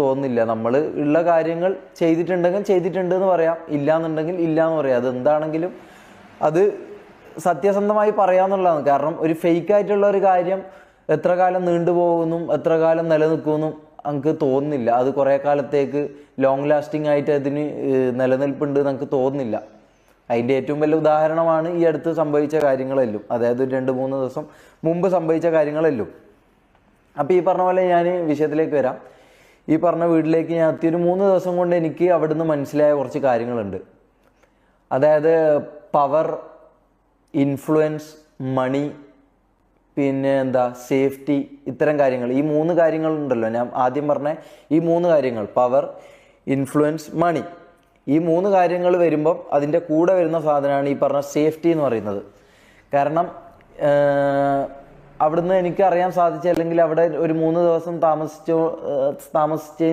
തോന്നുന്നില്ല. നമ്മൾ ഉള്ള കാര്യങ്ങൾ ചെയ്തിട്ടുണ്ടെങ്കിൽ ചെയ്തിട്ടുണ്ട് എന്ന് പറയാം, ഇല്ലാന്നുണ്ടെങ്കിൽ ഇല്ല എന്ന് പറയാം. അത് എന്താണെങ്കിലും അത് സത്യസന്ധമായി പറയാന്നുള്ളതാണ്. കാരണം ഒരു ഫേക്ക് ആയിട്ടുള്ള ഒരു കാര്യം എത്ര കാലം നീണ്ടുപോകുന്നു, എത്ര കാലം നിലനിൽക്കുമെന്നും നമുക്ക് തോന്നുന്നില്ല. അത് കുറേ കാലത്തേക്ക് ലോങ് ലാസ്റ്റിംഗ് ആയിട്ട് അതിന് നിലനിൽപ്പുണ്ട് നമുക്ക് തോന്നുന്നില്ല. അതിൻ്റെ ഏറ്റവും വലിയ ഉദാഹരണമാണ് ഈ അടുത്ത് സംഭവിച്ച കാര്യങ്ങളെല്ലാം, അതായത് 2-3 ദിവസം മുമ്പ് സംഭവിച്ച കാര്യങ്ങളെല്ലാം. അപ്പോൾ ഈ പറഞ്ഞ പോലെ ഞാൻ വിഷയത്തിലേക്ക് വരാം. ഈ പറഞ്ഞ വീട്ടിലേക്ക് ഞാൻ എത്തിയ ഒരു 3 ദിവസം കൊണ്ട് എനിക്ക് അവിടുന്ന് മനസ്സിലായ കുറച്ച് കാര്യങ്ങളുണ്ട്. അതായത് പവർ, ഇൻഫ്ലുവൻസ്, മണി, പിന്നെ സേഫ്റ്റി, ഇത്തരം കാര്യങ്ങൾ. ഈ 3 കാര്യങ്ങളുണ്ടല്ലോ, ഞാൻ ആദ്യം പറഞ്ഞ ഈ 3 കാര്യങ്ങൾ, പവർ, ഇൻഫ്ലുവൻസ്, മണി. ഈ 3 കാര്യങ്ങൾ വരുമ്പം അതിൻ്റെ കൂടെ വരുന്ന സാധനമാണ് ഈ പറഞ്ഞ സേഫ്റ്റി എന്ന് പറയുന്നത്. കാരണം അവിടുന്ന് എനിക്ക് അറിയാൻ സാധിച്ചു, അല്ലെങ്കിൽ അവിടെ ഒരു 3 ദിവസം താമസിച്ച്